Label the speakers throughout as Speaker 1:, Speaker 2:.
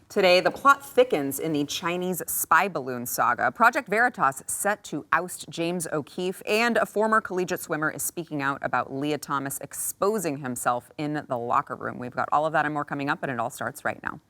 Speaker 1: Today, the plot thickens in the Chinese spy balloon saga. Project Veritas set to oust James O'Keefe, and a former collegiate swimmer is speaking out about Leah Thomas exposing himself in the locker room. We've got all of that and more coming up, and it all starts right now.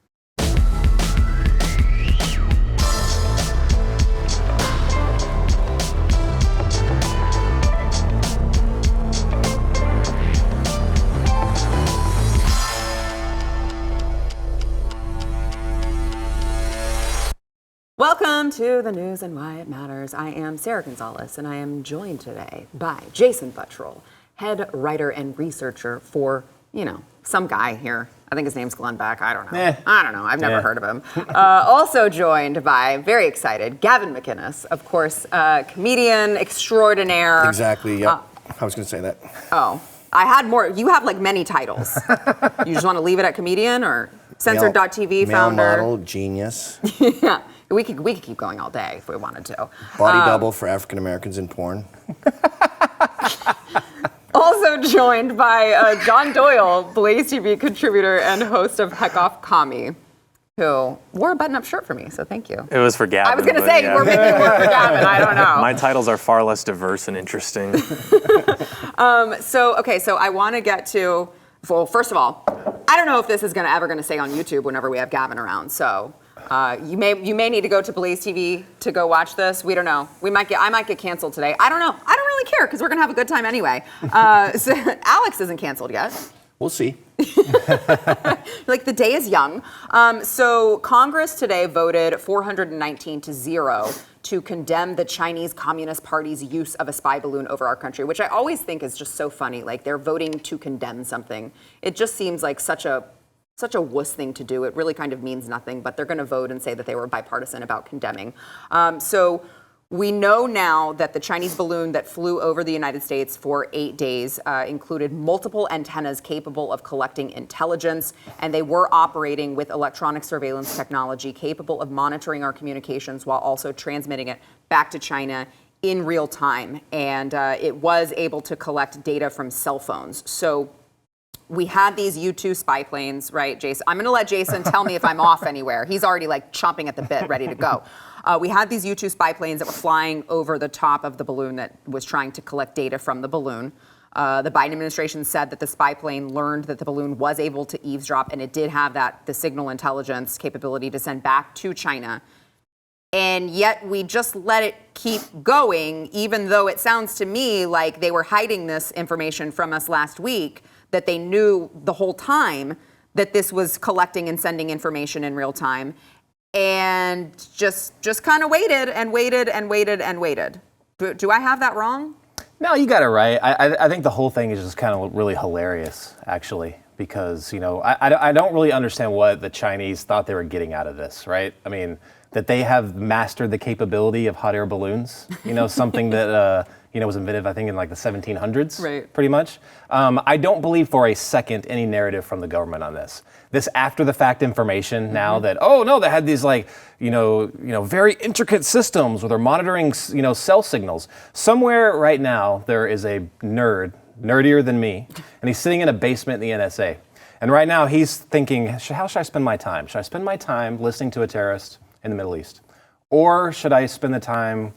Speaker 1: Welcome to the news and why it matters. I am Sarah Gonzalez, and I am joined today by Jason Buttrell, head writer and researcher for, some guy here. I think his name's Glenn Beck. I don't know. I don't know. I've never heard of him. Also joined by, very excited, Gavin McInnes, of course, comedian extraordinaire.
Speaker 2: Exactly. Yep. I was going to say that.
Speaker 1: Oh, I had more. You have like many titles. You just want to leave it at comedian or Censored.tv founder?
Speaker 2: Male model, genius.
Speaker 1: Yeah. We could keep going all day if we wanted to.
Speaker 2: Body double for African Americans in porn.
Speaker 1: Also joined by John Doyle, BlazeTV contributor and host of Heck Off Commie, who wore a button-up shirt for me, so thank you.
Speaker 3: It was for Gavin.
Speaker 1: I was going to say, we're making it work for Gavin, I don't know.
Speaker 3: My titles are far less diverse and interesting.
Speaker 1: So I want to get to, well, first of all, I don't know if this is ever going to stay on YouTube whenever we have Gavin around, so you may need to go to BlazeTV to go watch this. We don't know. I might get canceled today. I don't know. I don't really care because we're gonna have a good time anyway. So Alex isn't canceled yet.
Speaker 2: We'll see.
Speaker 1: Like the day is young. So Congress today voted 419-0 to condemn the Chinese Communist Party's use of a spy balloon over our country, which I always think is just so funny. Like they're voting to condemn something. It just seems like such a wuss thing to do. It really kind of means nothing, but they're going to vote and say that they were bipartisan about condemning. So we know now that the Chinese balloon that flew over the United States for 8 days included multiple antennas capable of collecting intelligence, and they were operating with electronic surveillance technology capable of monitoring our communications while also transmitting it back to China in real time. And it was able to collect data from cell phones. So we had these U-2 spy planes, right, Jason? I'm going to let Jason tell me if I'm off anywhere. He's already like chomping at the bit, ready to go. We had these U-2 spy planes that were flying over the top of the balloon that was trying to collect data from the balloon. The Biden administration said that the spy plane learned that the balloon was able to eavesdrop, and it did have the signal intelligence capability to send back to China. And yet we just let it keep going, even though it sounds to me like they were hiding this information from us last week, that they knew the whole time that this was collecting and sending information in real time, and just kind of waited and waited and waited and waited. Do I have that wrong?
Speaker 4: No, you got it right. I think the whole thing is just kind of really hilarious, actually, because, I don't really understand what the Chinese thought they were getting out of this, right? I mean, that they have mastered the capability of hot air balloons, something that, was invented, I think, in like the 1700s,
Speaker 1: right,
Speaker 4: pretty much. I don't believe for a second any narrative from the government on this. This after the fact information now that, oh no, they had these like, very intricate systems where they're monitoring, cell signals. Somewhere right now, there is a nerd, nerdier than me, and he's sitting in a basement in the NSA. And right now he's thinking, how should I spend my time? Should I spend my time listening to a terrorist in the Middle East? Or should I spend the time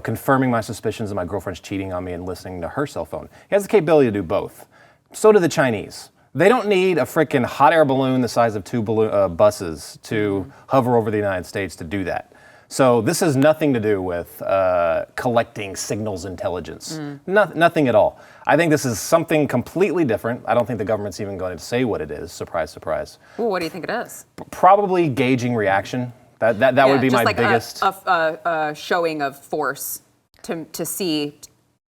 Speaker 4: confirming my suspicions that my girlfriend's cheating on me and listening to her cell phone? He has the capability to do both. So do the Chinese. They don't need a freaking hot air balloon the size of two buses to hover over the United States to do that. So this has nothing to do with collecting signals intelligence. Nothing at all. I think this is something completely different. I don't think the government's even going to say what it is. Surprise, surprise.
Speaker 1: Ooh, what do you think it is?
Speaker 4: Probably gauging reaction. That would be my biggest.
Speaker 1: A showing of force to see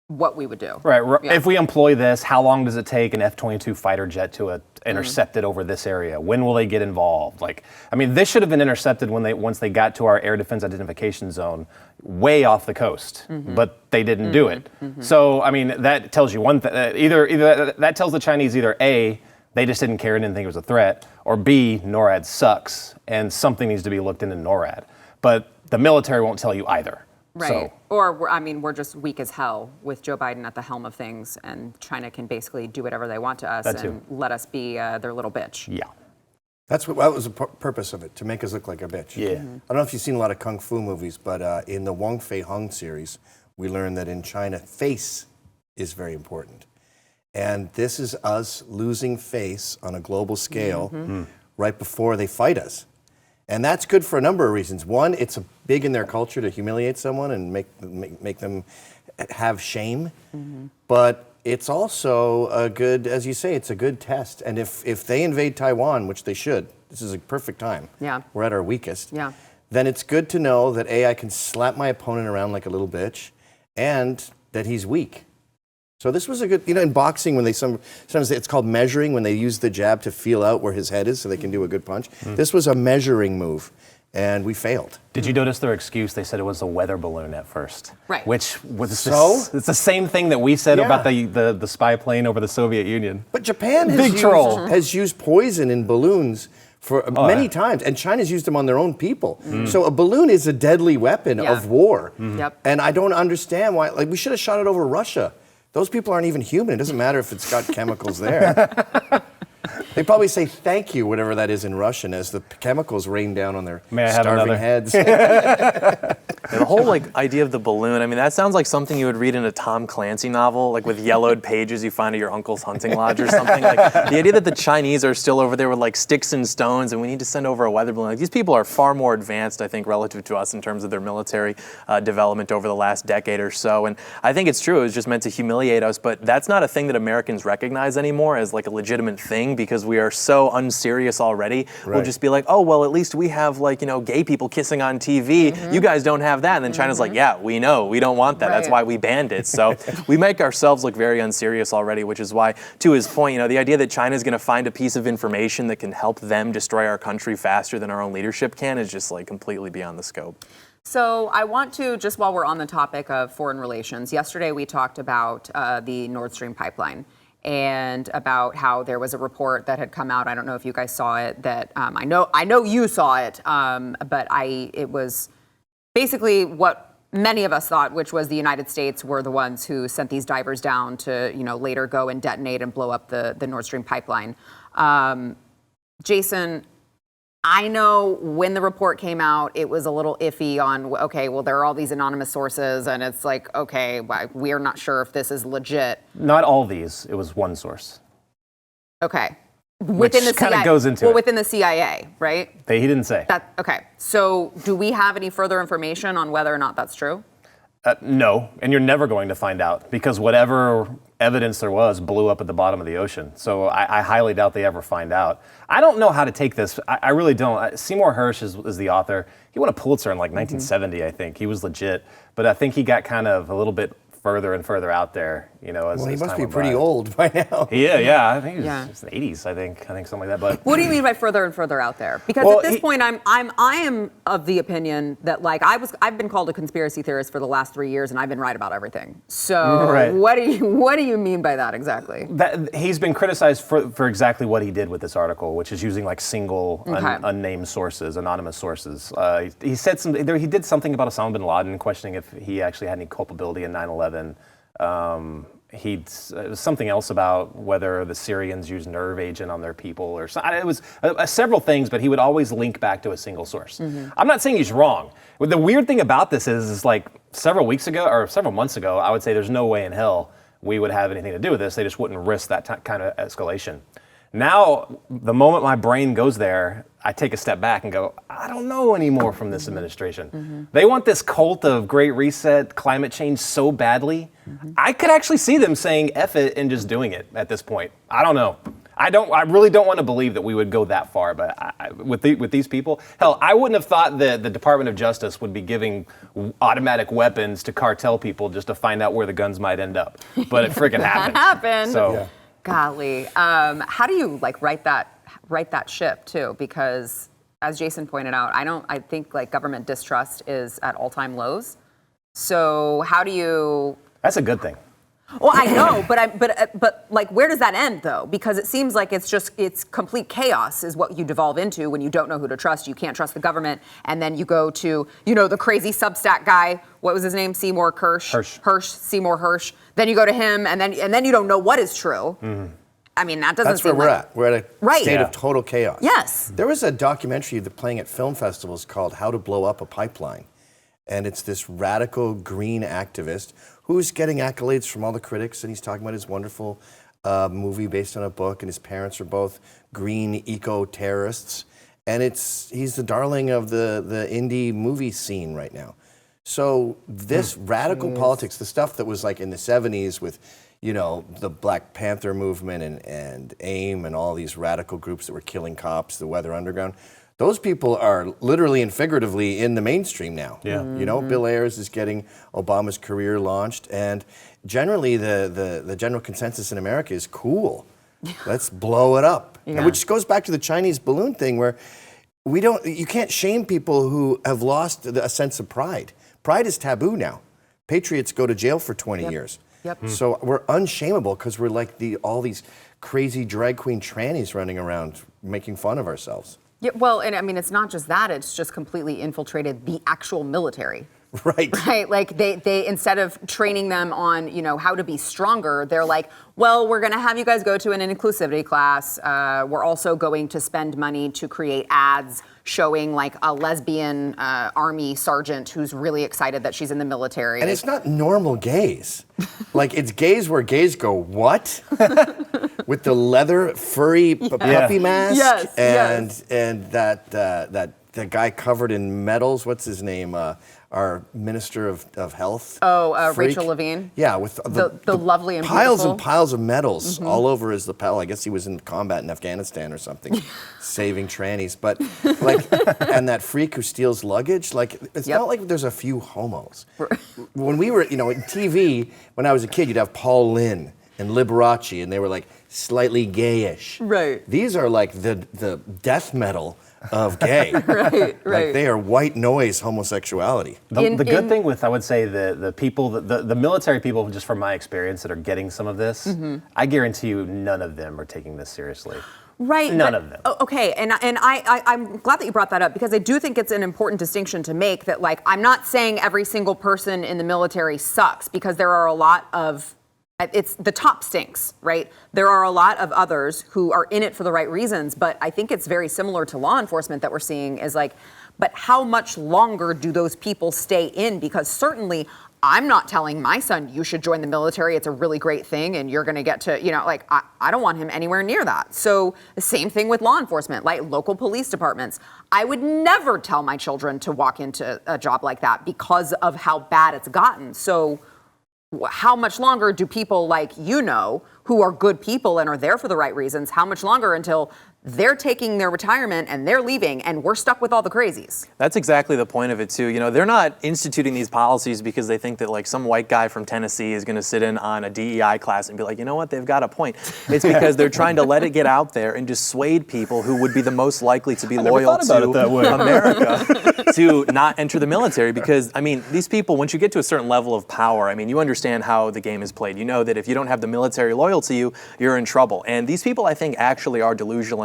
Speaker 1: what we would do.
Speaker 4: Right. Yeah. If we employ this, how long does it take an F-22 fighter jet to intercept it over this area? When will they get involved? This should have been intercepted once they got to our air defense identification zone, way off the coast. But they didn't do it. So that tells you one thing. Either that tells the Chinese either A, they just didn't care and didn't think it was a threat, or B, NORAD sucks and something needs to be looked into NORAD. But the military won't tell you either.
Speaker 1: Right.
Speaker 4: So.
Speaker 1: Or, we're just weak as hell with Joe Biden at the helm of things, and China can basically do whatever they want to us and let us be their little bitch.
Speaker 4: Yeah.
Speaker 2: That was the purpose of it, to make us look like a bitch.
Speaker 4: Yeah.
Speaker 2: I don't know if you've seen a lot of kung fu movies, but in the Wong Fei Hung series, we learned that in China, face is very important. And this is us losing face on a global scale right before they fight us. And that's good for a number of reasons. One, it's big in their culture to humiliate someone and make them have shame. But it's also a good, as you say, it's a good test. And if they invade Taiwan, which they should, this is a perfect time.
Speaker 1: Yeah.
Speaker 2: We're at our weakest.
Speaker 1: Yeah.
Speaker 2: Then it's good to know that I can slap my opponent around like a little bitch, and that he's weak. So this was a good, in boxing when sometimes it's called measuring, when they use the jab to feel out where his head is so they can do a good punch. This was a measuring move, and we failed.
Speaker 4: Did you notice their excuse? They said it was a weather balloon at first.
Speaker 1: Right.
Speaker 4: Which was
Speaker 2: it's
Speaker 4: the same thing that we said about the spy plane over the Soviet Union.
Speaker 2: But Japan has used poison in balloons for many times, and China's used them on their own people. So a balloon is a deadly weapon of war.
Speaker 1: Yep.
Speaker 2: And I don't understand why, we should have shot it over Russia. Those people aren't even human. It doesn't matter if it's got chemicals there. They probably say thank you, whatever that is in Russian, as the chemicals rain down on their starving heads.
Speaker 3: Yeah, the whole idea of the balloon, I mean, that sounds like something you would read in a Tom Clancy novel, like with yellowed pages you find at your uncle's hunting lodge or something. The idea that the Chinese are still over there with sticks and stones and we need to send over a weather balloon. These people are far more advanced, I think, relative to us in terms of their military development over the last decade or so. And I think it's true, it was just meant to humiliate us, but that's not a thing that Americans recognize anymore as a legitimate thing because we are so unserious already. We'll just be like, oh, well, at least we have gay people kissing on TV. You guys don't have that. And then China's like, yeah, we know. We don't want that. That's why we banned it. So we make ourselves look very unserious already, which is why, to his point, the idea that China's going to find a piece of information that can help them destroy our country faster than our own leadership can is just completely beyond the scope.
Speaker 1: So I want to, just while we're on the topic of foreign relations, yesterday we talked about the Nord Stream pipeline and about how there was a report that had come out. I don't know if you guys saw it. That I know you saw it, but it was basically what many of us thought, which was the United States were the ones who sent these divers down to later go and detonate and blow up the Nord Stream pipeline. Jason, I know when the report came out, it was a little iffy on, okay, well, there are all these anonymous sources, and it's okay, we're not sure if this is legit.
Speaker 4: Not all these. It was one source.
Speaker 1: Okay.
Speaker 4: Within the kind of goes into it.
Speaker 1: Within the CIA, right?
Speaker 4: He didn't say.
Speaker 1: Okay. So do we have any further information on whether or not that's true?
Speaker 4: No, and you're never going to find out because whatever evidence there was blew up at the bottom of the ocean. So I highly doubt they ever find out. I don't know how to take this. I really don't. Seymour Hersh is the author. He won a Pulitzer in 1970, I think. He was legit, but I think he got kind of a little bit further and further out there, as
Speaker 2: he must
Speaker 4: time
Speaker 2: be
Speaker 4: went
Speaker 2: pretty
Speaker 4: by.
Speaker 2: old by now.
Speaker 4: Yeah, I think he was in the 80s, I think something like that. But
Speaker 1: what do you mean by further and further out there? Because at this point, I am of the opinion that I've been called a conspiracy theorist for the last 3 years, and I've been right about everything. So what do you mean by that exactly?
Speaker 4: He's been criticized for exactly what he did with this article, which is using single unnamed sources, anonymous sources. He said he did something about Osama bin Laden, questioning if he actually had any culpability in 9/11. Something else about whether the Syrians used nerve agent on their people or something. It was several things, but he would always link back to a single source. I'm not saying he's wrong. The weird thing about this is several weeks ago or several months ago, I would say there's no way in hell we would have anything to do with this. They just wouldn't risk that kind of escalation. Now, the moment my brain goes there, I take a step back and go, I don't know anymore from this administration. They want this cult of Great Reset, climate change so badly. I could actually see them saying F it and just doing it at this point. I don't know. I really don't want to believe that we would go that far, but with these people, hell, I wouldn't have thought that the Department of Justice would be giving automatic weapons to cartel people just to find out where the guns might end up. But it freaking happened.
Speaker 1: That happened.
Speaker 4: So.
Speaker 2: Yeah.
Speaker 1: Golly, how do you right that ship too? Because as Jason pointed out, I think government distrust is at all-time lows. So how do you?
Speaker 4: That's a good thing.
Speaker 1: Well, I know, but where does that end though? Because it seems like it's complete chaos is what you devolve into when you don't know who to trust. You can't trust the government, and then you go to the crazy Substack guy. What was his name? Seymour Hersh. Seymour Hersh. Then you go to him, and then you don't know what is true. I mean, that doesn't
Speaker 2: That's where
Speaker 1: seem
Speaker 2: we're
Speaker 1: like...
Speaker 2: at. We're at a
Speaker 1: Right.
Speaker 2: state
Speaker 1: Yeah.
Speaker 2: of total chaos.
Speaker 1: Yes.
Speaker 2: There was a documentary that's playing at film festivals called How to Blow Up a Pipeline. And it's this radical green activist who's getting accolades from all the critics, and he's talking about his wonderful movie based on a book, and his parents are both green eco-terrorists. And he's the darling of the indie movie scene right now. So this radical politics, the stuff that was like in the 70s with, the Black Panther movement and AIM and all these radical groups that were killing cops, the Weather Underground, those people are literally and figuratively in the mainstream now.
Speaker 4: Yeah.
Speaker 2: Bill Ayers is getting Obama's career launched, and generally the general consensus in America is cool. Let's blow it up.
Speaker 1: Yeah.
Speaker 2: Which goes back to the Chinese balloon thing where you can't shame people who have lost a sense of pride. Pride is taboo now. Patriots go to jail for 20 years.
Speaker 1: Yep.
Speaker 2: So we're unshameable because we're like all these crazy drag queen trannies running around making fun of ourselves.
Speaker 1: Yeah, well, and I mean, it's not just that, it's just completely infiltrated the actual military.
Speaker 2: Right.
Speaker 1: Right, like they instead of training them on, how to be stronger, they're like, well, we're gonna have you guys go to an inclusivity class. We're also going to spend money to create ads showing like a lesbian army sergeant who's really excited that she's in the military.
Speaker 2: And it's not normal gays. Like, it's gays where gays go, what? With the leather furry puppy mask.
Speaker 1: Yes,
Speaker 2: and that guy covered in medals, what's his name? Our Minister of Health. Freak.
Speaker 1: Rachel Levine.
Speaker 2: Yeah, with
Speaker 1: the lovely and
Speaker 2: piles
Speaker 1: beautiful.
Speaker 2: and piles of medals all over his lapel. I guess he was in combat in Afghanistan or something, saving trannies. But and that freak who steals luggage. Like, it's not like there's a few homos. When we were, in TV, when I was a kid, you'd have Paul Lynde and Liberace, and they were like slightly gayish.
Speaker 1: Right.
Speaker 2: These are like the death metal of gay.
Speaker 1: Right.
Speaker 2: Like, they are white noise homosexuality.
Speaker 4: The good thing with, I would say, the people, the military people, just from my experience, that are getting some of this, I guarantee you none of them are taking this seriously.
Speaker 1: Right.
Speaker 4: None of them.
Speaker 1: Okay, and I'm glad that you brought that up, because I do think it's an important distinction to make that, like, I'm not saying every single person in the military sucks, because there are a lot of, it's the top stinks, right? There are a lot of others who are in it for the right reasons, but I think it's very similar to law enforcement that we're seeing is like, but how much longer do those people stay in? Because certainly I'm not telling my son, you should join the military. It's a really great thing. And you're going to get to, I don't want him anywhere near that. So the same thing with law enforcement, like local police departments. I would never tell my children to walk into a job like that because of how bad it's gotten. So how much longer do people like, who are good people and are there for the right reasons, how much longer until they're taking their retirement and they're leaving and we're stuck with all the crazies? That's
Speaker 3: exactly the point of it too. They're not instituting these policies because they think that like some white guy from Tennessee is going to sit in on a DEI class and be like, you know what, they've got a point. It's because they're trying to let it get out there and dissuade people who would be the most likely to be loyal to America to not enter the military. Because, these people, once you get to a certain level of power, you understand how the game is played. You know that if you don't have the military loyal to you, you're in trouble. And these people, I think, actually are delusional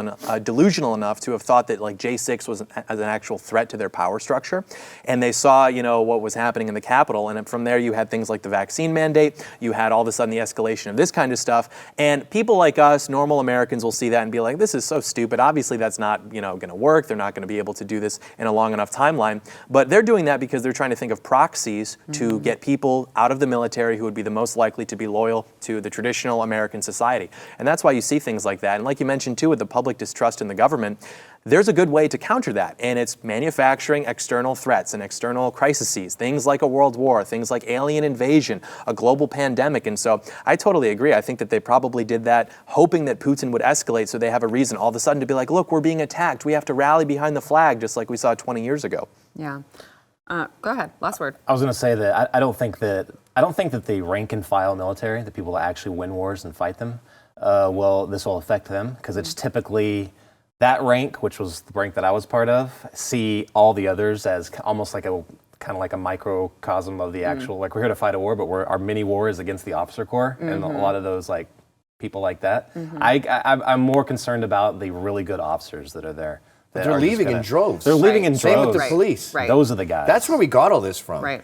Speaker 3: enough to have thought that like J6 was an actual threat to their power structure. And they saw, what was happening in the Capitol. And from there, you had things like the vaccine mandate. You had all of a sudden the escalation of this kind of stuff. And people like us, normal Americans, will see that and be like, this is so stupid. Obviously, that's not, going to work. They're not going to be able to do this in a long enough timeline. But they're doing that because they're trying to think of proxies to get people out of the military who would be the most likely to be loyal to the traditional American society. And that's why you see things like that. And like you mentioned, too, with the public distrust in the government, there's a good way to counter that, and it's manufacturing external threats and external crises, things like a world war, things like alien invasion, a global pandemic. And so I totally agree. I think that they probably did that hoping that Putin would escalate so they have a reason all of a sudden to be like, look, we're being attacked. We have to rally behind the flag, just like we saw 20 years ago.
Speaker 1: Yeah. Go ahead. Last word.
Speaker 4: I was going to say that I don't think that the rank and file military, the people that actually win wars and fight them, this will affect them, because it's typically that rank, which was the rank that I was part of, see all the others as almost like a kind of like a microcosm of the actual, like, we're here to fight a war, but our mini war is against the officer corps, and a lot of those like people like that. I'm more concerned about the really good officers that are there.
Speaker 2: They're leaving in droves.
Speaker 4: They're leaving in droves.
Speaker 2: Same with the police.
Speaker 1: Right.
Speaker 4: Those are the guys.
Speaker 2: That's where we got all this from.
Speaker 1: Right.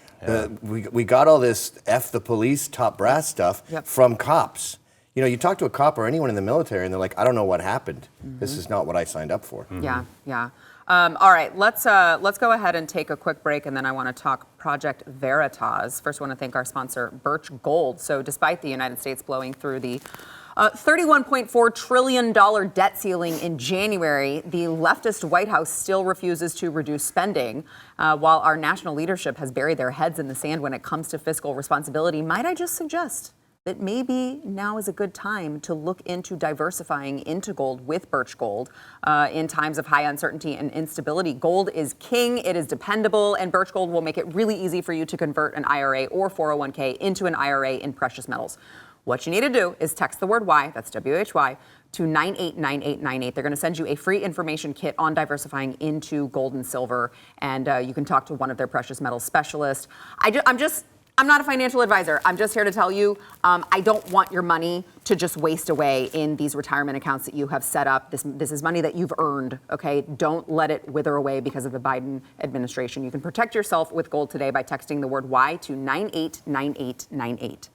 Speaker 2: We got all this F the police, top brass stuff from cops. you talk to a cop or anyone in the military, and they're like, I don't know what happened. This is not what I signed up for.
Speaker 1: Yeah, yeah. All right, let's go ahead and take a quick break, and then I want to talk Project Veritas. First, I want to thank our sponsor, Birch Gold. So despite the United States blowing through the $31.4 trillion debt ceiling in January, the leftist White House still refuses to reduce spending. While our national leadership has buried their heads in the sand when it comes to fiscal responsibility, might I just suggest that maybe now is a good time to look into diversifying into gold with Birch Gold in times of high uncertainty and instability. Gold is king, it is dependable, and Birch Gold will make it really easy for you to convert an IRA or 401k into an IRA in precious metals. What you need to do is text the word Y, that's WHY, to 989898. They're going to send you a free information kit on diversifying into gold and silver, and you can talk to one of their precious metals specialists. I'm not a financial advisor. I'm just here to tell you, I don't want your money to just waste away in these retirement accounts that you have set up. This is money that you've earned, okay? Don't let it wither away because of the Biden administration. You can protect yourself with gold today by texting the word Y to 989898.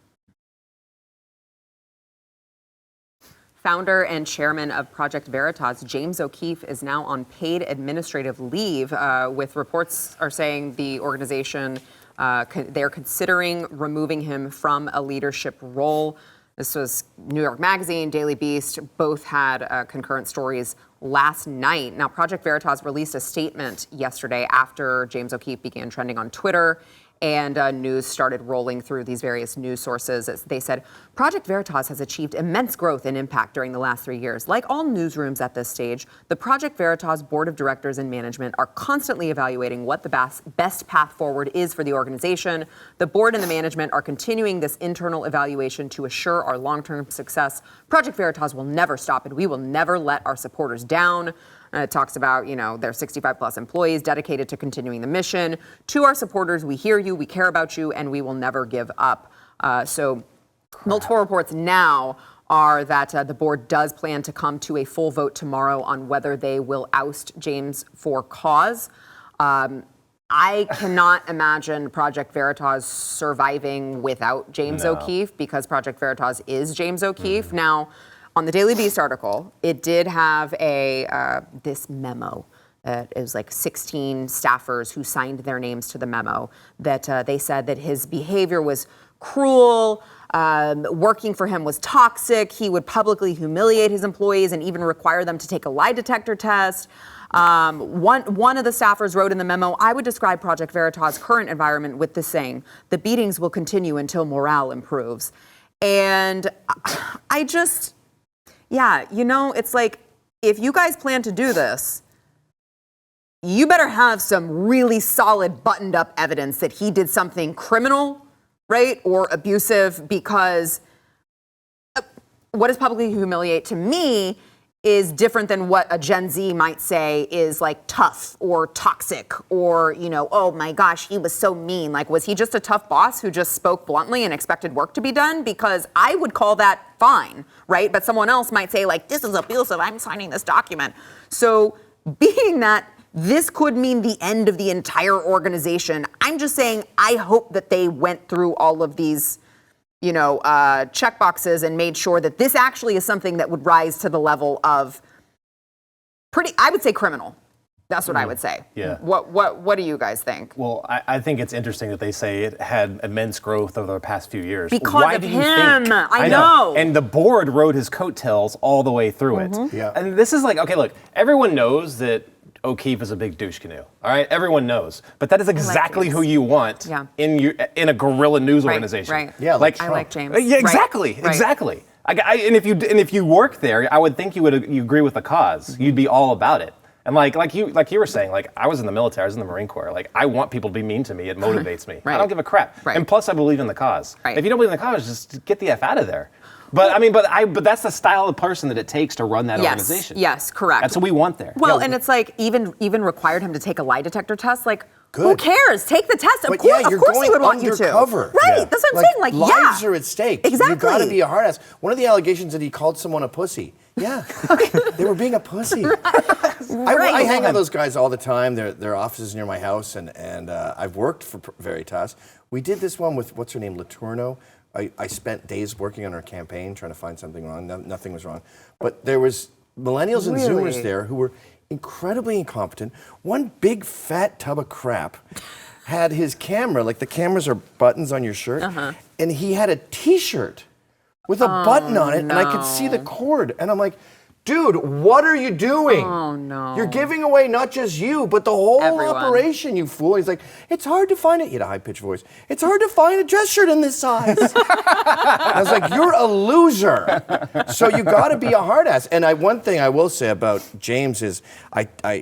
Speaker 1: Founder and chairman of Project Veritas, James O'Keefe, is now on paid administrative leave, with reports are saying the organization they're considering removing him from a leadership role. This was New York Magazine, Daily Beast, both had concurrent stories last night. Now, Project Veritas released a statement yesterday after James O'Keefe began trending on Twitter, and news started rolling through these various news sources. As they said, Project Veritas has achieved immense growth and impact during the last 3 years. Like all newsrooms at this stage, the Project Veritas board of directors and management are constantly evaluating what the best path forward is for the organization. The board and the management are continuing this internal evaluation to assure our long-term success. Project Veritas will never stop, and we will never let our supporters down. It talks about, their 65 plus employees dedicated to continuing the mission. To our supporters, we hear you, we care about you, and we will never give up. So multiple reports now are that the board does plan to come to a full vote tomorrow on whether they will oust James for cause. I cannot imagine Project Veritas surviving without James O'Keefe, because Project Veritas is James O'Keefe. Now, on the Daily Beast article, it did have this memo. It was like 16 staffers who signed their names to the memo that they said that his behavior was cruel, working for him was toxic, he would publicly humiliate his employees and even require them to take a lie detector test. One of the staffers wrote in the memo, I would describe Project Veritas' current environment with this saying, the beatings will continue until morale improves. And it's like, if you guys plan to do this, you better have some really solid buttoned up evidence that he did something criminal, right, or abusive, because what does publicly humiliate to me is different than what a Gen Z might say is like tough or toxic or, oh my gosh, he was so mean. Like, was he just a tough boss who just spoke bluntly and expected work to be done? Because I would call that fine, right? But someone else might say, like, this is abusive, I'm signing this document. So being that this could mean the end of the entire organization, I'm just saying I hope that they went through all of these check boxes and made sure that this actually is something that would rise to the level of I would say criminal. That's what I would say.
Speaker 4: Yeah.
Speaker 1: What do you guys think?
Speaker 4: Well, I think it's interesting that they say it had immense growth over the past few years.
Speaker 1: Because
Speaker 4: Why
Speaker 1: of
Speaker 4: do you
Speaker 1: him.
Speaker 4: think?
Speaker 1: I know.
Speaker 4: And the board rode his coattails all the way through it.
Speaker 2: Yeah.
Speaker 4: And this is like, okay, look, everyone knows that O'Keefe is a big douche canoe. All right, everyone knows, but that is exactly who you want in a guerrilla news organization.
Speaker 1: Right.
Speaker 2: Yeah,
Speaker 1: I like James.
Speaker 4: Yeah, exactly,
Speaker 1: Right.
Speaker 4: exactly. And if you work there, I would think you agree with the cause. You'd be all about it. And like you were saying, like I was in the military, I was in the Marine Corps. Like I want people to be mean to me. It motivates me. I don't give a crap.
Speaker 1: Right.
Speaker 4: And plus, I believe in the cause.
Speaker 1: Right.
Speaker 4: If you don't believe in the cause, just get the F out of there. But but that's the style of person that it takes to run that organization.
Speaker 1: Yes, correct.
Speaker 4: That's what we want there.
Speaker 1: Well, and it's like even required him to take a lie detector test. Like,
Speaker 2: Good.
Speaker 1: who cares? Take the test. Of course he would want you to.
Speaker 2: Undercover.
Speaker 1: Right.
Speaker 2: Yeah.
Speaker 1: That's what I'm saying. Like,
Speaker 2: lives are at stake.
Speaker 1: Exactly.
Speaker 2: You got to be a hard ass. One of the allegations that he called someone a pussy. Yeah, they were being a pussy. I hang with those guys all the time. Their offices near my house, and I've worked for Veritas. We did this one with what's her name, Letourneau, I spent days working on our campaign trying to find something wrong. Nothing was wrong. But there was millennials and
Speaker 1: Really?
Speaker 2: Zoomers there who were incredibly incompetent. One big fat tub of crap had his camera, like the cameras are buttons on your shirt, and he had a T-shirt with a button on it, and I could see the cord. And I'm like, dude, what are you doing?
Speaker 1: Oh, no.
Speaker 2: You're giving away not just you, but the whole
Speaker 1: Everyone.
Speaker 2: operation, you fool. He's like, it's hard to find it. He had a high-pitched voice. It's hard to find a dress shirt in this size. I was like, you're a loser. So you got to be a hard ass. And one thing I will say about James is,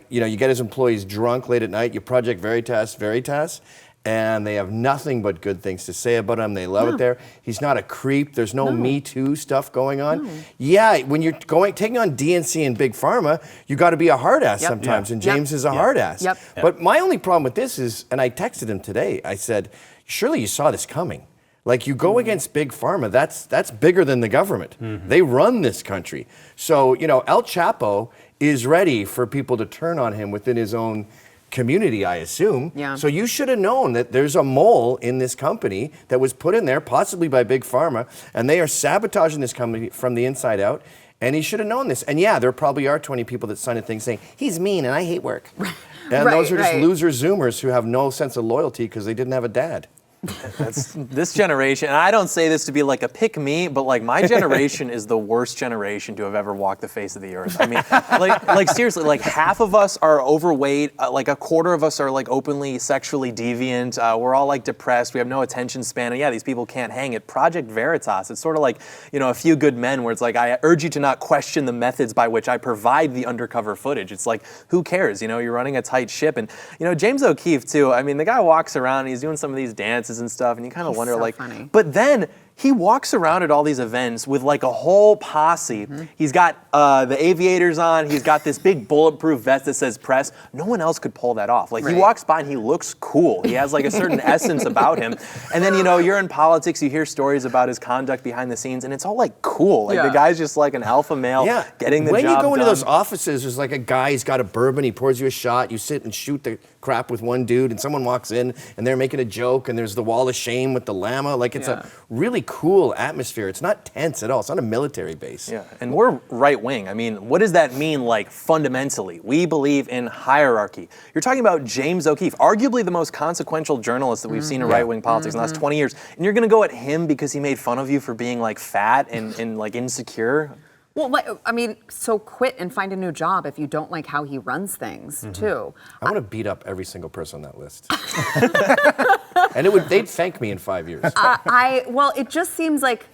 Speaker 2: you get his employees drunk late at night. You Project Veritas. And they have nothing but good things to say about him. They love it there. He's not a creep. There's no Me Too stuff going on. Yeah, when you're taking on DNC and Big Pharma, you got to be a hard ass sometimes. And James is a hard ass. But my only problem with this is, and I texted him today, I said, surely you saw this coming. Like, you go against Big Pharma, that's bigger than the government. They run this country. So, El Chapo is ready for people to turn on him within his own community, I assume.
Speaker 1: Yeah.
Speaker 2: So you should have known that there's a mole in this company that was put in there, possibly by Big Pharma, and they are sabotaging this company from the inside out. And he should have known this. And yeah, there probably are 20 people that signed a thing saying, he's mean and I hate work. And those are just loser Zoomers who have no sense of loyalty because they didn't have a dad.
Speaker 3: That's this generation, and I don't say this to be like a pick me, but like my generation is the worst generation to have ever walked the face of the earth. I mean, like seriously, like half of us are overweight, like a quarter of us are like openly sexually deviant. We're all like depressed. We have no attention span. And yeah, these people can't hang it. Project Veritas, it's sort of like, A Few Good Men, where it's like, I urge you to not question the methods by which I provide the undercover footage. It's like, who cares? You're running a tight ship. And James O'Keefe too. I mean, the guy walks around and he's doing some of these dances and stuff, and you kind of wonder,
Speaker 1: so
Speaker 3: like,
Speaker 1: funny.
Speaker 3: But then he walks around at all these events with like a whole posse. He's got the aviators on. He's got this big bulletproof vest that says press. No one else could pull that off. Like, he walks by and he looks cool. He has like a certain essence about him. And then, you're in politics, you hear stories about his conduct behind the scenes, and it's all like cool. Like the guy's just like an alpha male getting the job done.
Speaker 2: When you go into those offices, there's like a guy, he's got a bourbon, he pours you a shot, you sit and shoot the crap with one dude, and someone walks in and they're making a joke, and there's the wall of shame with the llama. Like, it's a really cool atmosphere. It's not tense at all. It's not a military base.
Speaker 3: Yeah, and we're right wing. I mean, what does that mean, like, fundamentally? We believe in hierarchy. You're talking about James O'Keefe, arguably the most consequential journalist that we've seen in right-wing politics in the last 20 years, and you're going to go at him because he made fun of you for being, like, fat and like, insecure?
Speaker 1: Well, so quit and find a new job if you don't like how he runs things, too.
Speaker 2: I want to beat up every single person on that list. And they'd thank me in 5 years.
Speaker 1: Well, it just seems like,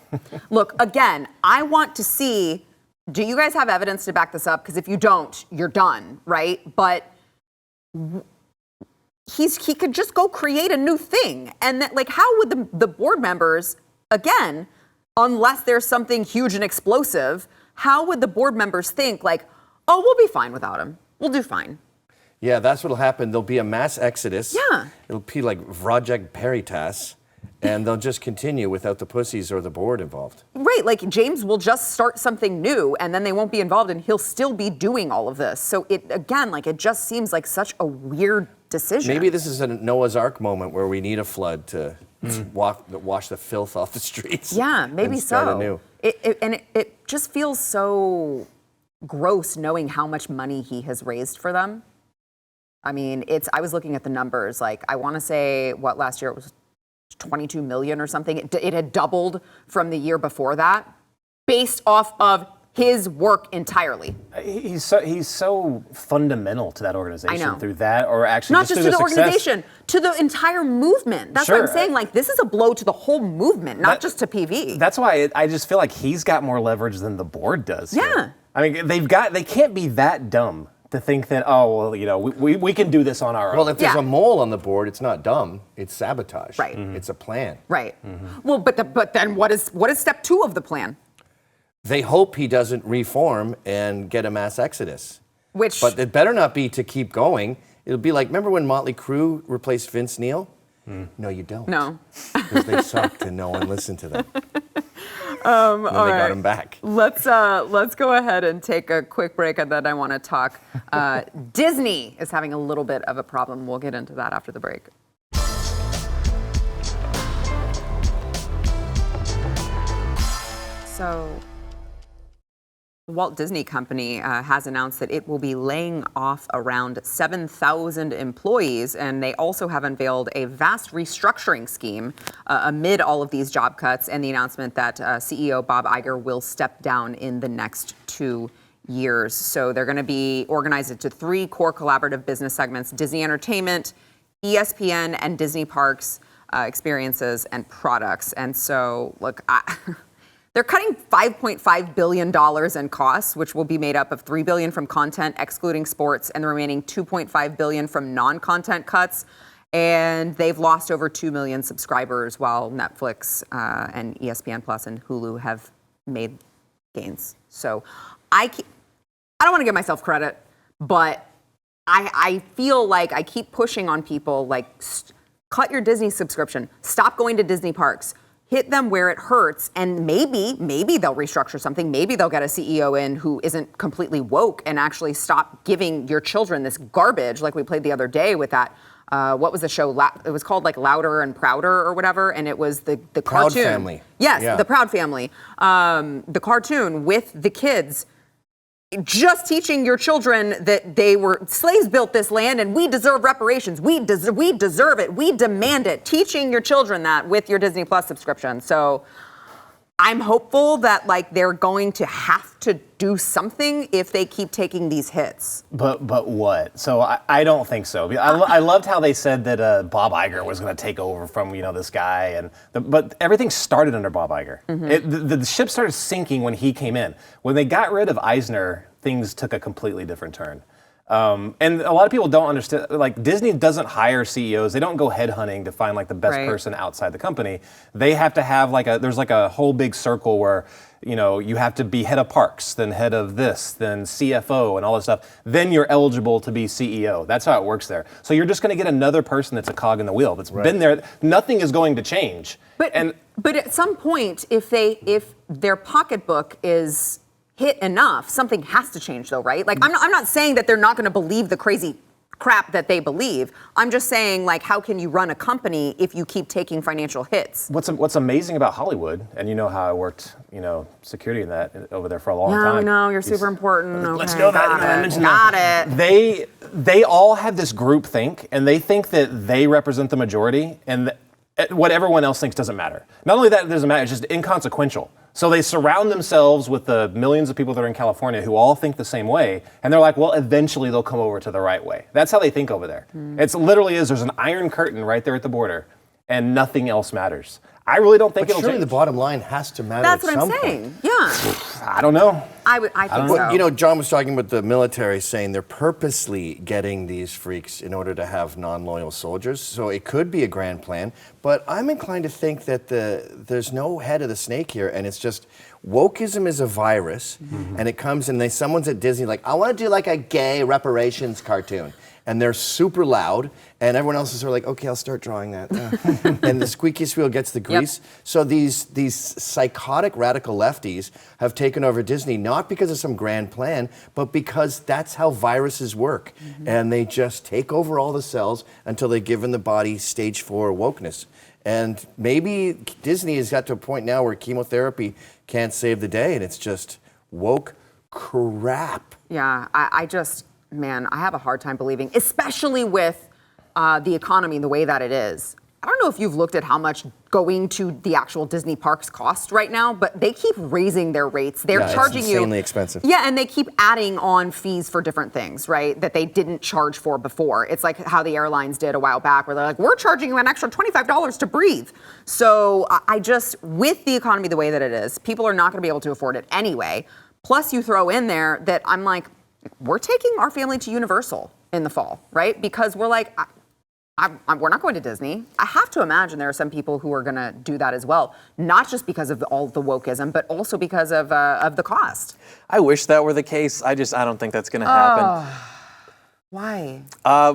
Speaker 1: look, again, I want to see, do you guys have evidence to back this up? Because if you don't, you're done, right? But he could just go create a new thing. And that, like, how would the board members, again, unless there's something huge and explosive, how would the board members think, like, oh, we'll be fine without him. We'll do fine.
Speaker 2: Yeah, that's what'll happen. There'll be a mass exodus.
Speaker 1: Yeah.
Speaker 2: It'll be like Project Veritas, and they'll just continue without the pussies or the board involved.
Speaker 1: Right, like James will just start something new, and then they won't be involved, and he'll still be doing all of this. So it just seems like such a weird decision.
Speaker 2: Maybe this is a Noah's Ark moment where we need a flood to wash the filth off the streets.
Speaker 1: Yeah, maybe
Speaker 2: and start anew.
Speaker 1: It just feels so gross knowing how much money he has raised for them. I mean, I was looking at the numbers, like, I want to say, last year it was 22 million or something. It had doubled from the year before that, based off of his work entirely.
Speaker 4: He's so fundamental to that organization.
Speaker 1: I know.
Speaker 4: Through that, or actually
Speaker 1: not just to the
Speaker 4: success.
Speaker 1: Organization, to the entire movement. That's what I'm saying. Like, this is a blow to the whole movement, not just to PV.
Speaker 4: That's why I just feel like he's got more leverage than the board does.
Speaker 1: Yeah.
Speaker 4: Here. I mean, they can't be that dumb to think that, we can do this on our own.
Speaker 2: Well, if there's a mole on the board, it's not dumb. It's sabotage.
Speaker 1: Right.
Speaker 2: It's a plan.
Speaker 1: Right. Well, but then what is step 2 of the plan?
Speaker 2: They hope he doesn't reform and get a mass exodus. But it better not be to keep going. It'll be like, remember when Motley Crue replaced Vince Neil? No, you don't.
Speaker 1: No.
Speaker 2: Because they sucked and no one listened to them.
Speaker 1: And
Speaker 2: they got him back.
Speaker 1: Let's go ahead and take a quick break, and then I want to talk. Disney is having a little bit of a problem. We'll get into that after the break. So, the Walt Disney Company has announced that it will be laying off around 7,000 employees, and they also have unveiled a vast restructuring scheme amid all of these job cuts and the announcement that CEO Bob Iger will step down in the next 2 years. So they're going to be organized into 3 core collaborative business segments: Disney Entertainment, ESPN, and Disney Parks, Experiences, and Products. And so, look, they're cutting $5.5 billion in costs, which will be made up of $3 billion from content, excluding sports, and the remaining $2.5 billion from non-content cuts. And they've lost over 2 million subscribers, while Netflix and ESPN Plus and Hulu have made gains. So I don't want to give myself credit, but I feel like I keep pushing on people, like, cut your Disney subscription, stop going to Disney parks, hit them where it hurts, and maybe they'll restructure something. Maybe they'll get a CEO in who isn't completely woke and actually stop giving your children this garbage like we played the other day with that. What was the show? It was called like Louder and Prouder or whatever, and it was the
Speaker 2: Proud
Speaker 1: cartoon.
Speaker 2: Family.
Speaker 1: Yes,
Speaker 2: Yeah.
Speaker 1: the Proud Family. The cartoon with the kids just teaching your children that they were slaves built this land and we deserve reparations. We deserve it. We demand it. Teaching your children that with your Disney Plus subscription. So I'm hopeful that, like, they're going to have to do something if they keep taking these hits.
Speaker 4: But what? So I don't think so. I loved how they said that Bob Iger was going to take over from this guy, but everything started under Bob Iger. The ship started sinking when he came in. When they got rid of Eisner, things took a completely different turn. And a lot of people don't understand, like, Disney doesn't hire CEOs. They don't go headhunting to find, like, the best person outside the company. They have to have, like, there's like a whole big circle where, you have to be head of parks, then head of this, then CFO and all this stuff. Then you're eligible to be CEO. That's how it works there. So you're just going to get another person that's a cog in the wheel that's been there. Nothing is going to change.
Speaker 1: But at some point, if their pocketbook is hit enough, something has to change, though, right? Like, I'm not saying that they're not going to believe the crazy crap that they believe. I'm just saying, like, how can you run a company if you keep taking financial hits?
Speaker 4: What's amazing about Hollywood, and you know how I worked, security in that over there for a long time.
Speaker 1: No, you're super important.
Speaker 4: Let's
Speaker 1: Okay,
Speaker 4: go that.
Speaker 1: Got it.
Speaker 4: They all have this group think, and they think that they represent the majority, and what everyone else thinks doesn't matter. Not only that, it doesn't matter, it's just inconsequential. So they surround themselves with the millions of people that are in California who all think the same way, and they're like, well, eventually they'll come over to the right way. That's how they think over there. It's literally there's an iron curtain right there at the border, and nothing else matters. I really don't think
Speaker 2: But
Speaker 4: it'll
Speaker 2: surely
Speaker 4: change.
Speaker 2: the bottom line has to matter.
Speaker 1: That's
Speaker 2: at
Speaker 1: what
Speaker 2: some
Speaker 1: I'm saying.
Speaker 2: point.
Speaker 1: Yeah.
Speaker 4: I don't know.
Speaker 1: I think so.
Speaker 2: Well, John was talking about the military saying they're purposely getting these freaks in order to have non-loyal soldiers. So it could be a grand plan. But I'm inclined to think that there's no head of the snake here, and it's just wokeism is a virus, and it comes and someone's at Disney like, I want to do like a gay reparations cartoon. And they're super loud, and everyone else is sort of like, okay, I'll start drawing that. And the squeakiest wheel gets the grease. So these psychotic radical lefties have taken over Disney, not because of some grand plan, but because that's how viruses work. And they just take over all the cells until they've given the body stage 4 wokeness. And maybe Disney has got to a point now where chemotherapy can't save the day, and it's just woke crap.
Speaker 1: Yeah, Man, I have a hard time believing, especially with the economy the way that it is. I don't know if you've looked at how much going to the actual Disney parks cost right now, but they keep raising their rates. They're charging
Speaker 2: it's insanely expensive.
Speaker 1: Yeah, and they keep adding on fees for different things, right, that they didn't charge for before. It's like how the airlines did a while back, where they're like, we're charging you an extra $25 to breathe. So with the economy the way that it is, people are not going to be able to afford it anyway. Plus, you throw in there that I'm like, we're taking our family to Universal in the fall, right? Because we're like, we're not going to Disney. I have to imagine there are some people who are going to do that as well, not just because of all the wokeism, but also because of the cost.
Speaker 3: I wish that were the case. I don't think that's going to happen.
Speaker 1: Why?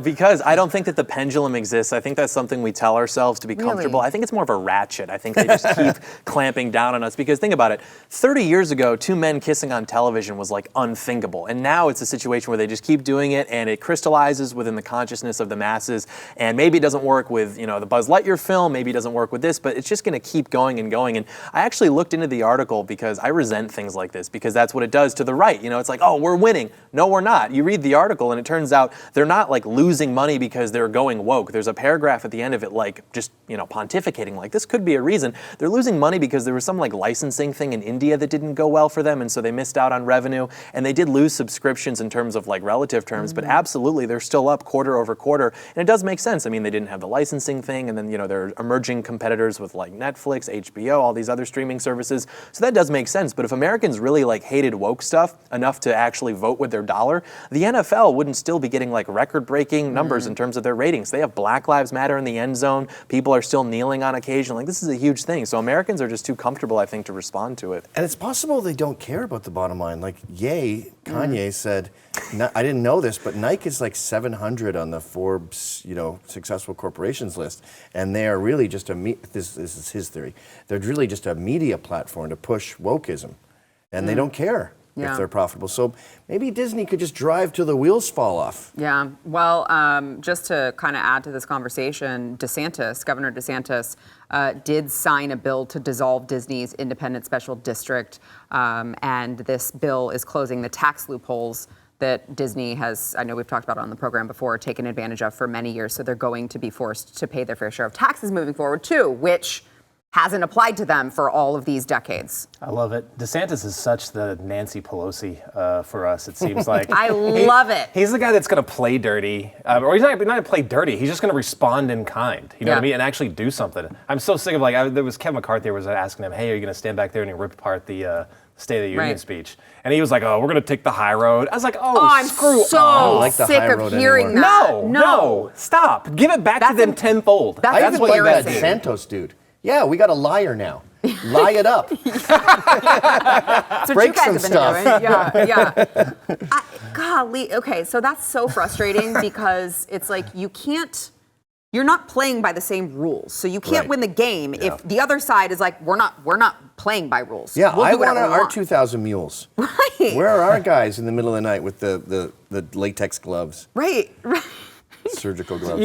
Speaker 3: Because I don't think that the pendulum exists. I think that's something we tell ourselves to be comfortable.
Speaker 1: Really?
Speaker 3: I think it's more of a ratchet. I think they just keep clamping down on us. Because think about it, 30 years ago, two men kissing on television was like unthinkable. And now it's a situation where they just keep doing it and it crystallizes within the consciousness of the masses. And maybe it doesn't work with, the Buzz Lightyear film, maybe it doesn't work with this, but it's just gonna keep going and going. And I actually looked into the article because I resent things like this because that's what it does to the right. It's like, oh, we're winning. No, we're not. You read the article and it turns out they're not like losing money because they're going woke. There's a paragraph at the end of it like just, pontificating like this could be a reason. They're losing money because there was some like licensing thing in India that didn't go well for them and so they missed out on revenue and they did lose subscriptions in terms of like relative terms, but absolutely they're still up quarter over quarter and it does make sense. I mean, they didn't have the licensing thing and then, there are emerging competitors with like Netflix, HBO, all these other streaming services. So that does make sense. But if Americans really like hated woke stuff enough to actually vote with their dollar, the NFL wouldn't still be getting like record-breaking numbers in terms of their ratings. They have Black Lives Matter in the end zone. People are still kneeling on occasion. Like, this is a huge thing. So Americans are just too comfortable, I think, to respond to it.
Speaker 2: And it's possible they don't care about the bottom line. Like, Kanye said, I didn't know this, but Nike is like 700 on the Forbes, successful corporations list. And they are really just this is his theory, they're really just a media platform to push wokeism. And they don't care.
Speaker 1: Yeah.
Speaker 2: If they're profitable. So maybe Disney could just drive till the wheels fall off.
Speaker 1: Yeah. Well, just to kind of add to this conversation, Governor DeSantis, did sign a bill to dissolve Disney's independent special district. And this bill is closing the tax loopholes that Disney has, I know we've talked about it on the program before, taken advantage of for many years. So they're going to be forced to pay their fair share of taxes moving forward too, which hasn't applied to them for all of these decades.
Speaker 4: I love it. DeSantis is such the Nancy Pelosi for us, it seems like.
Speaker 1: I love it.
Speaker 4: He's the guy that's going to play dirty. Or he's not going to play dirty. He's just going to respond in kind. You know what I mean? And actually do something. I'm so sick of there was Kevin McCarthy was asking him, hey, are you going to stand back there and rip apart the State of the Union speech? And he was like, oh, we're going to take the high road. I was like,
Speaker 1: I'm
Speaker 4: screw
Speaker 1: so
Speaker 4: off.
Speaker 2: like the
Speaker 1: sick
Speaker 2: high
Speaker 1: of
Speaker 2: road
Speaker 1: hearing
Speaker 2: anymore.
Speaker 1: that.
Speaker 4: No, stop. Give it back to them tenfold.
Speaker 1: That's
Speaker 2: I even like that
Speaker 1: embarrassing.
Speaker 2: Santos dude. Yeah, we got a liar now. Lie it up.
Speaker 1: That's what
Speaker 2: Break
Speaker 1: you guys
Speaker 2: some
Speaker 1: have been
Speaker 2: stuff.
Speaker 1: doing. Yeah. Golly. Okay, so that's so frustrating because it's like you're not playing by the same rules. So you can't win the game if the other side is like, we're not playing by rules.
Speaker 2: Yeah,
Speaker 1: we'll
Speaker 2: I
Speaker 1: do
Speaker 2: want
Speaker 1: whatever we
Speaker 2: our
Speaker 1: want.
Speaker 2: 2,000 mules.
Speaker 1: Right.
Speaker 2: Where are our guys in the middle of the night with the latex gloves,
Speaker 1: Right.
Speaker 2: surgical gloves?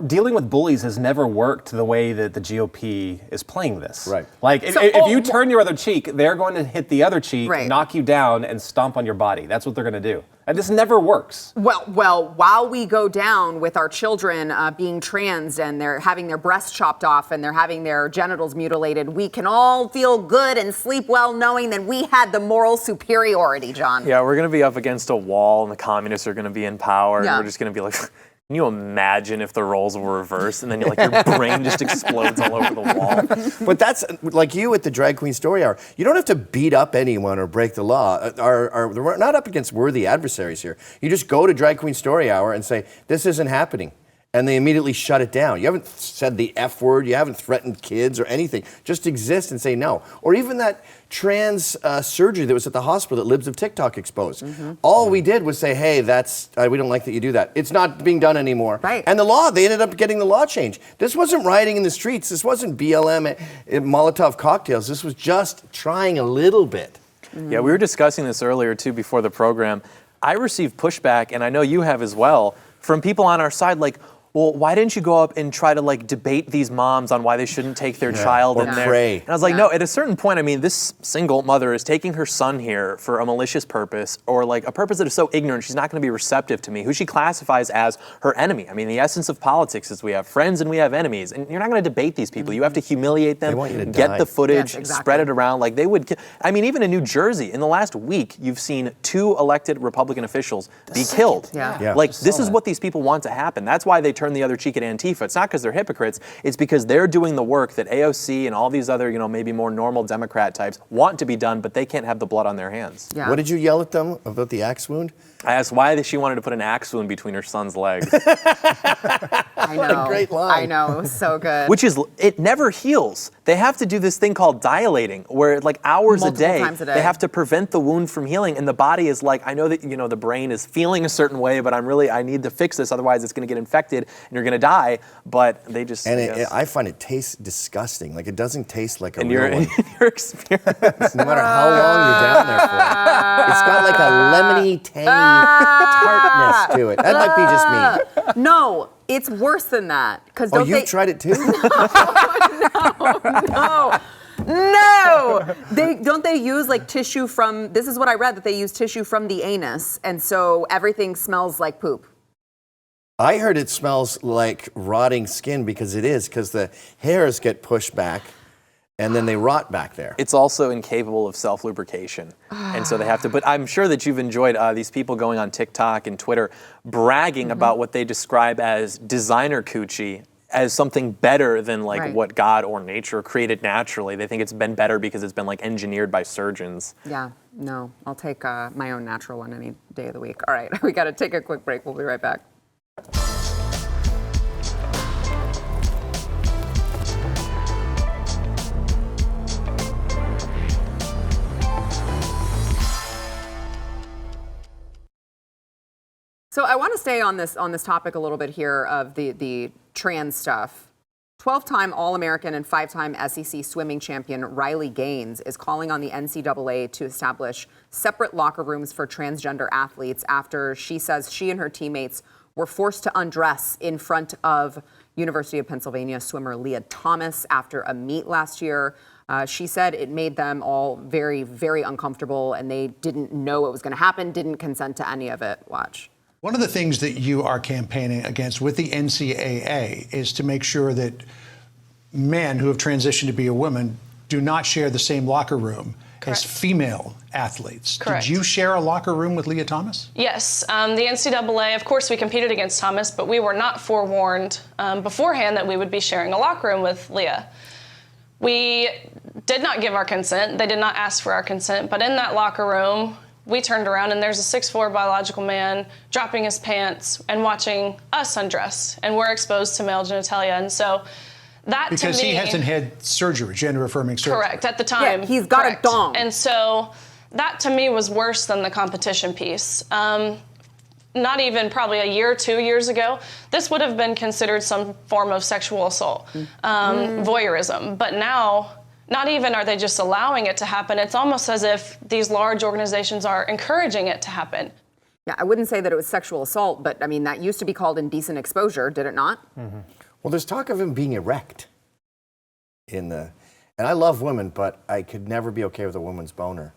Speaker 4: Dealing with bullies has never worked the way that the GOP is playing this.
Speaker 2: Right.
Speaker 4: Like, if you turn your other cheek, they're going to hit the other cheek, knock you down, and stomp on your body. That's what they're going to do. And this never works.
Speaker 1: Well, while we go down with our children being trans and they're having their breasts chopped off and they're having their genitals mutilated, we can all feel good and sleep well knowing that we had the moral superiority, John.
Speaker 3: Yeah, we're going to be up against a wall and the communists are going to be in power and we're just going to be like, can you imagine if the roles were reversed and then your brain just explodes all over the wall?
Speaker 2: But that's like you at the Drag Queen Story Hour. You don't have to beat up anyone or break the law. We're not up against worthy adversaries here. You just go to Drag Queen Story Hour and say, this isn't happening. And they immediately shut it down. You haven't said the F word. You haven't threatened kids or anything. Just exist and say no. Or even that trans surgery that was at the hospital that Libs of TikTok exposed. All we did was say, hey, we don't like that you do that. It's not being done anymore.
Speaker 1: Right.
Speaker 2: And they ended up getting the law changed. This wasn't rioting in the streets. This wasn't BLM Molotov cocktails. This was just trying a little bit.
Speaker 3: Yeah, we were discussing this earlier too before the program. I received pushback, and I know you have as well, from people on our side like, well, why didn't you go up and try to debate these moms on why they shouldn't take their child
Speaker 2: or
Speaker 3: in there?
Speaker 2: pray.
Speaker 3: And I was like, no, at a certain point, I mean, this single mother is taking her son here for a malicious purpose or a purpose that is so ignorant she's not going to be receptive to me, who she classifies as her enemy. I mean, the essence of politics is we have friends and we have enemies, and you're not going to debate these people. You have to humiliate them,
Speaker 2: They want you to
Speaker 3: get
Speaker 2: die.
Speaker 3: the footage,
Speaker 1: Yes, exactly.
Speaker 3: spread it around like they would. I mean, even in New Jersey, in the last week, you've seen 2 elected Republican officials be killed.
Speaker 1: Yeah.
Speaker 2: Yeah.
Speaker 3: Like, this is what these people want to happen. That's why they turn the other cheek at Antifa. It's not because they're hypocrites. It's because they're doing the work that AOC and all these other, maybe more normal Democrat types want to be done, but they can't have the blood on their hands.
Speaker 1: Yeah.
Speaker 2: What did you yell at them about the axe wound?
Speaker 3: I asked why she wanted to put an axe wound between her son's legs.
Speaker 1: I know.
Speaker 2: What a great line.
Speaker 1: I know, it was so good.
Speaker 3: Which is, it never heals. They have to do this thing called dilating, where like hours
Speaker 1: Multiple
Speaker 3: a day,
Speaker 1: times a day.
Speaker 3: they have to prevent the wound from healing. And the body is like, I know that, the brain is feeling a certain way, but I need to fix this, otherwise it's going to get infected and you're going to die. But they just,
Speaker 2: I find it tastes disgusting. Like, it doesn't taste like a
Speaker 3: in
Speaker 2: real
Speaker 3: your,
Speaker 2: one.
Speaker 3: in your experience.
Speaker 2: No matter how long you're down there for. It's got like a lemony, tangy tartness to it. That might be just me.
Speaker 1: No, it's worse than that. Because
Speaker 2: Oh, you've tried it too?
Speaker 1: No, they use like tissue from. This is what I read, that they use tissue from the anus, and so everything smells like poop.
Speaker 2: I heard it smells like rotting skin because the hairs get pushed back and then they rot back there.
Speaker 3: It's also incapable of self-lubrication. And so they have to, but I'm sure that you've enjoyed these people going on TikTok and Twitter bragging about what they describe as designer coochie as something better than like what God or nature created naturally. They think it's been better because it's been like engineered by surgeons.
Speaker 1: Yeah, no, I'll take my own natural one any day of the week. All right, we got to take a quick break. We'll be right back. So I want to stay on this topic a little bit here of the trans stuff. 12-time All-American and 5-time SEC swimming champion Riley Gaines is calling on the NCAA to establish separate locker rooms for transgender athletes after she says she and her teammates were forced to undress in front of University of Pennsylvania swimmer Leah Thomas after a meet last year. She said it made them all very, very uncomfortable, and they didn't know it was going to happen, didn't consent to any of it. Watch.
Speaker 5: One of the things that you are campaigning against with the NCAA is to make sure that men who have transitioned to be a woman do not share the same locker room as female athletes.
Speaker 6: Correct.
Speaker 5: Did you share a locker room with Leah Thomas?
Speaker 6: Yes. The NCAA, of course, we competed against Thomas, but we were not forewarned beforehand that we would be sharing a locker room with Leah. We did not give our consent. They did not ask for our consent, but in that locker room, we turned around and there's a 6'4" biological man dropping his pants and watching us undress, and we're exposed to male genitalia. And so that
Speaker 5: Because
Speaker 6: to me,
Speaker 5: he hasn't had surgery, gender-affirming surgery.
Speaker 6: correct, at the time.
Speaker 1: Yeah, he's got
Speaker 6: correct.
Speaker 1: a dong.
Speaker 6: And so that to me was worse than the competition piece. Not even probably a year, 2 years ago, this would have been considered some form of sexual assault, voyeurism. But now, not even are they just allowing it to happen, it's almost as if these large organizations are encouraging it to happen.
Speaker 1: Yeah, I wouldn't say that it was sexual assault, but I mean, that used to be called indecent exposure, did it not?
Speaker 2: Well, there's talk of him being erect and I love women, but I could never be okay with a woman's boner.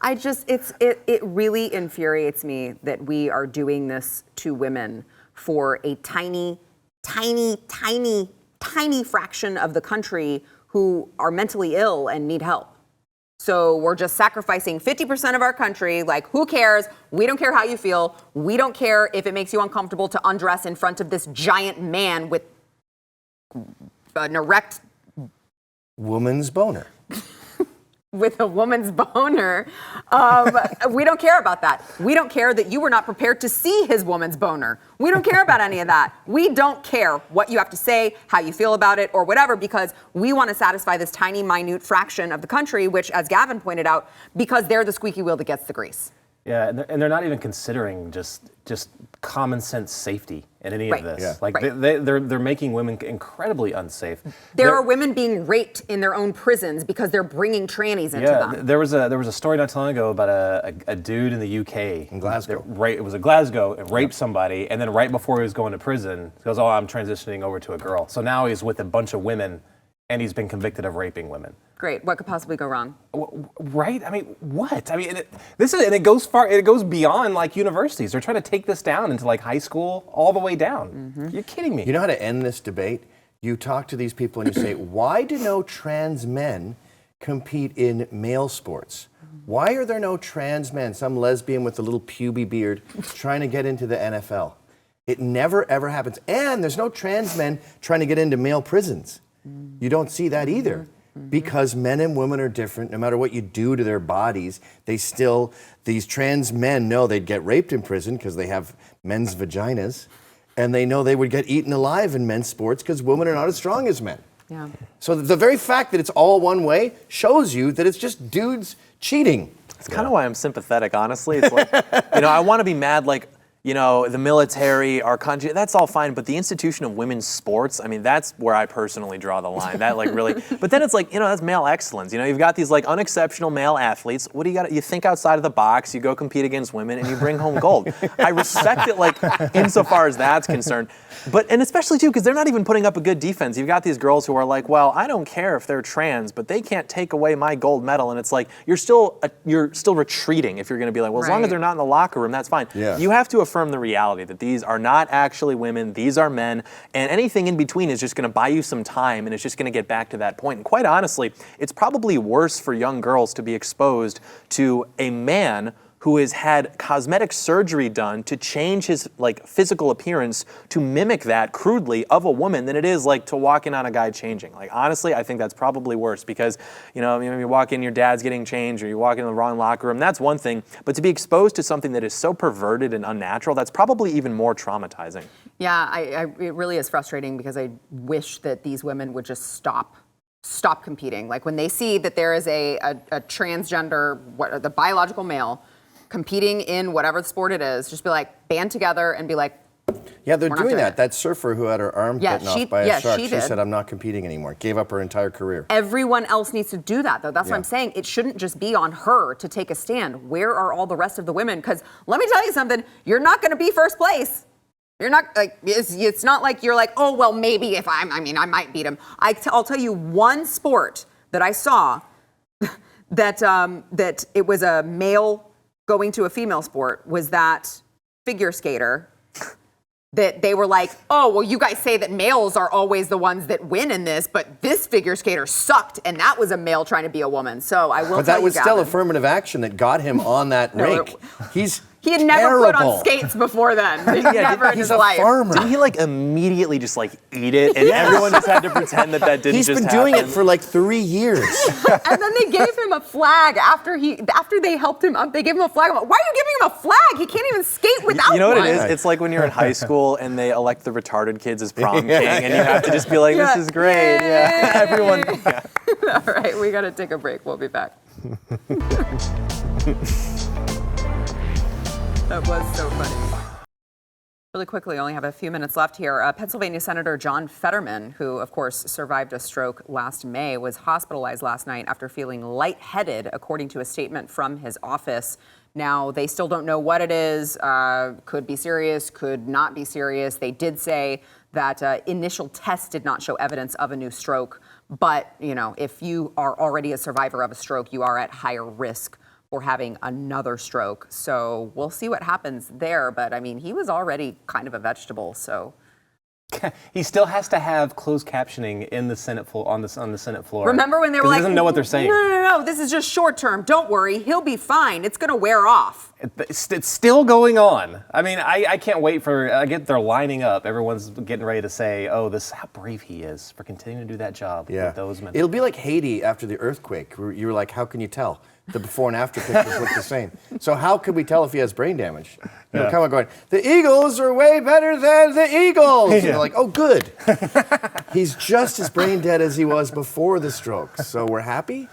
Speaker 1: It really infuriates me that we are doing this to women for a tiny, tiny, tiny, tiny fraction of the country who are mentally ill and need help. So we're just sacrificing 50% of our country. Like, who cares? We don't care how you feel. We don't care if it makes you uncomfortable to undress in front of this giant man with an erect,
Speaker 2: Woman's boner.
Speaker 1: with a woman's boner. We don't care about that. We don't care that you were not prepared to see his woman's boner. We don't care about any of that. We don't care what you have to say, how you feel about it, or whatever, because we want to satisfy this tiny, minute fraction of the country, which, as Gavin pointed out, because they're the squeaky wheel that gets the grease.
Speaker 4: Yeah, and they're not even considering just common sense safety in any
Speaker 1: Right.
Speaker 4: of this.
Speaker 2: Yeah.
Speaker 4: Like
Speaker 1: Right.
Speaker 4: they're making women incredibly unsafe.
Speaker 1: There are women being raped in their own prisons because they're bringing trannies into them.
Speaker 4: There was a story not too long ago about a dude in the UK
Speaker 2: In Glasgow.
Speaker 4: It was a Glasgow. It raped somebody, and then right before he was going to prison, he goes, "Oh, I'm transitioning over to a girl." So now he's with a bunch of women, and he's been convicted of raping women.
Speaker 1: Great. What could possibly go wrong?
Speaker 4: Right? I mean, what? I mean, it goes far. It goes beyond like universities. They're trying to take this down into like high school, all the way down. You're kidding me?
Speaker 2: You know how to end this debate? You talk to these people and you say, why do no trans men compete in male sports? Why are there no trans men, some lesbian with a little puby beard, trying to get into the NFL? It never, ever happens. And there's no trans men trying to get into male prisons. You don't see that either. Because men and women are different. No matter what you do to their bodies, these trans men know they'd get raped in prison because they have men's vaginas. And they know they would get eaten alive in men's sports because women are not as strong as men.
Speaker 1: Yeah.
Speaker 2: So the very fact that it's all one way shows you that it's just dudes cheating.
Speaker 3: It's kind of why I'm sympathetic, honestly. It's like, I want to be mad, like, the military, our country, that's all fine, but the institution of women's sports, I mean, that's where I personally draw the line. That, like, really, but then it's like, that's male excellence. You've got these, like, unexceptional male athletes. What do you got? You think outside of the box, you go compete against women, and you bring home gold. I respect it, like, insofar as that's concerned. And especially, too, because they're not even putting up a good defense. You've got these girls who are like, well, I don't care if they're trans, but they can't take away my gold medal. And it's like, you're still retreating if you're going to be like, well, as long as they're not in the locker room, that's fine.
Speaker 2: Yeah.
Speaker 3: You have to affirm the reality that these are not actually women, these are men, and anything in between is just going to buy you some time, and it's just going to get back to that point. And quite honestly, it's probably worse for young girls to be exposed to a man who has had cosmetic surgery done to change his physical appearance to mimic that crudely of a woman than it is like to walk in on a guy changing. Like, honestly, I think that's probably worse because, you walk in, your dad's getting changed, or you walk in the wrong locker room, that's one thing. But to be exposed to something that is so perverted and unnatural, that's probably even more traumatizing.
Speaker 1: Yeah, it really is frustrating because I wish that these women would just stop competing. Like when they see that there is a transgender, the biological male, competing in whatever sport it is, just be like, band together and be like,
Speaker 2: yeah, they're
Speaker 1: we're not
Speaker 2: doing that.
Speaker 1: it.
Speaker 2: That surfer who had her arm bitten off by a shark, she said, I'm not competing anymore. Gave up her entire career.
Speaker 1: Everyone else needs to do that, though. That's what I'm saying. It shouldn't just be on her to take a stand. Where are all the rest of the women? Because let me tell you something, you're not going to be first place. You're not like, it's not like you're like, oh, well, maybe if I might beat him. I'll tell you one sport that I saw that it was a male going to a female sport was that figure skater that they were like, oh, well, you guys say that males are always the ones that win in this, but this figure skater sucked, and that was a male trying to be a woman. So I will tell you,
Speaker 2: But that was still
Speaker 1: Gavin,
Speaker 2: affirmative action that got him on that rink. He
Speaker 1: had never put on skates before then. Never in his life.
Speaker 2: Farmer.
Speaker 3: Didn't he immediately just eat it, and everyone just had to pretend that didn't
Speaker 2: He's
Speaker 3: just
Speaker 2: been
Speaker 3: happen?
Speaker 2: doing it for 3 years.
Speaker 1: And then they gave him a flag after they helped him up. They gave him a flag. I'm like, why are you giving him a flag? He can't even skate without one.
Speaker 3: You know what it is? It's like when you're in high school and they elect the retarded kids as prom king, and you have to just be like, this is great. Yeah, everyone. Yeah.
Speaker 1: All right, we got to take a break. We'll be back. That was so funny. Really quickly, I only have a few minutes left here. Pennsylvania Senator John Fetterman, who, of course, survived a stroke last May, was hospitalized last night after feeling lightheaded, according to a statement from his office. Now, they still don't know what it is. Could be serious, could not be serious. They did say that initial tests did not show evidence of a new stroke. But, if you are already a survivor of a stroke, you are at higher risk for having another stroke. So we'll see what happens there. But he was already kind of a vegetable. So
Speaker 4: he still has to have closed captioning in the Senate floor on the Senate floor.
Speaker 1: remember when they were like,
Speaker 4: he doesn't know what they're saying.
Speaker 1: No, this is just short term. Don't worry, he'll be fine. It's going to wear off.
Speaker 4: It's still going on. I can't wait they're lining up. Everyone's getting ready to say, oh, how brave he is for continuing to do that job.
Speaker 2: Yeah.
Speaker 4: With those men.
Speaker 2: It'll be like Haiti after the earthquake. You were like, how can you tell? The before and after pictures look the same. So how could we tell if he has brain damage? Come on, going, the Eagles are way better than the Eagles. And you're like, oh, good. He's just as brain dead as he was before the stroke. So we're happy?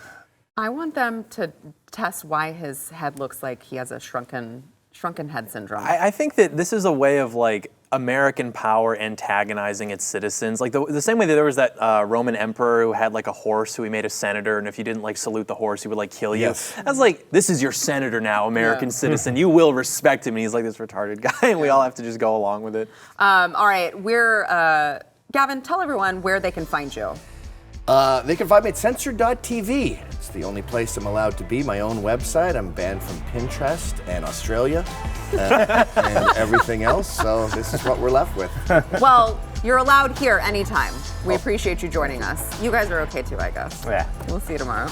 Speaker 1: I want them to test why his head looks like he has a shrunken head syndrome.
Speaker 3: I think that this is a way of American power antagonizing its citizens. The same way that there was that Roman emperor who had a horse who he made a senator, and if you didn't salute the horse, he would kill you.
Speaker 2: Yes.
Speaker 3: That's this is your senator now, American citizen. You will respect him. And he's this retarded guy, and we all have to just go along with it.
Speaker 1: All right, Gavin, tell everyone where they can find you.
Speaker 2: They can find me at censored.tv. It's the only place I'm allowed to be. My own website. I'm banned from Pinterest and Australia and everything else. So this is what we're left with.
Speaker 1: Well, you're allowed here anytime. We appreciate you joining us. You guys are okay too, I guess.
Speaker 4: Yeah.
Speaker 1: We'll see you tomorrow.